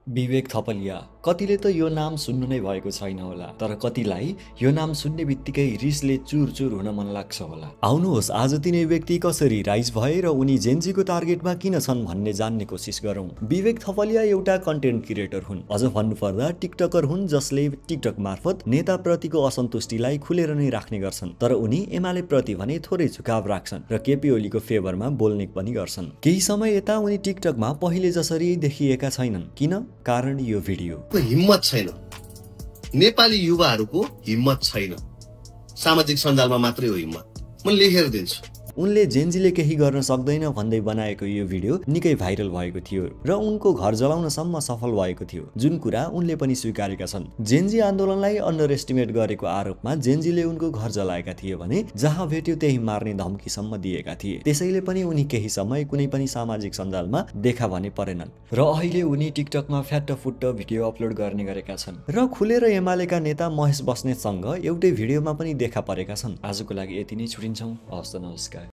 विवेक थपलिया कतिले त यो नाम सुन्नु नै भएको छैन होला, तर कतिलाई यो नाम सुन्ने बित्तिकै रिसले चुर हुन मन लाग्छ होला। आउनुहोस् आज तिनै व्यक्ति कसरी राइज भए र उनी जेन्जीको टार्गेटमा किन छन् भन्ने जान्ने कोसिस गरौँ। विवेक थपलिया एउटा कन्टेन्ट क्रिएटर हुन्, अझ भन्नुपर्दा टिकटकर हुन् जसले टिकटक मार्फत नेताप्रतिको असन्तुष्टिलाई खुलेर नै राख्ने गर्छन्। तर उनी एमाले प्रति भने थोरै झुकाव राख्छन् र केपी ओलीको फेभरमा बोल्ने पनि गर्छन्। केही समय यता उनी टिकटकमा पहिले जसरी देखिएका छैनन्। किन? कारण यो भिडियो हिम्मत छैन, नेपाली युवाहरूको हिम्मत छैन। सामाजिक सञ्जालमा मात्रै हो हिम्मत। म लेखेर दिन्छु। उनले जेन्जीले केही गर्न सक्दैन भन्दै बनाएको यो भिडियो निकै भाइरल भएको थियो र उनको घर जलाउनसम्म सफल भएको थियो, जुन कुरा उनले पनि स्वीकारेका छन्। जेन्जी आन्दोलनलाई अन्डर एस्टिमेट गरेको आरोपमा जेन्जीले उनको घर जलाएका थिए भने जहाँ भेट्यो त्यही मार्ने धम्कीसम्म दिएका थिए। त्यसैले पनि उनी केही समय कुनै पनि सामाजिक सञ्जालमा देखा भने परेनन् र अहिले उनी टिकटकमा फ्याट्टफुट्ट भिडियो अपलोड गर्ने गरेका छन् र खुलेर एमालेका नेता महेश बस्नेतसँग एउटै भिडियोमा पनि देखा परेका छन्। आजको लागि यति नै, छुटिन्छौँ। हवस् त, नमस्कार।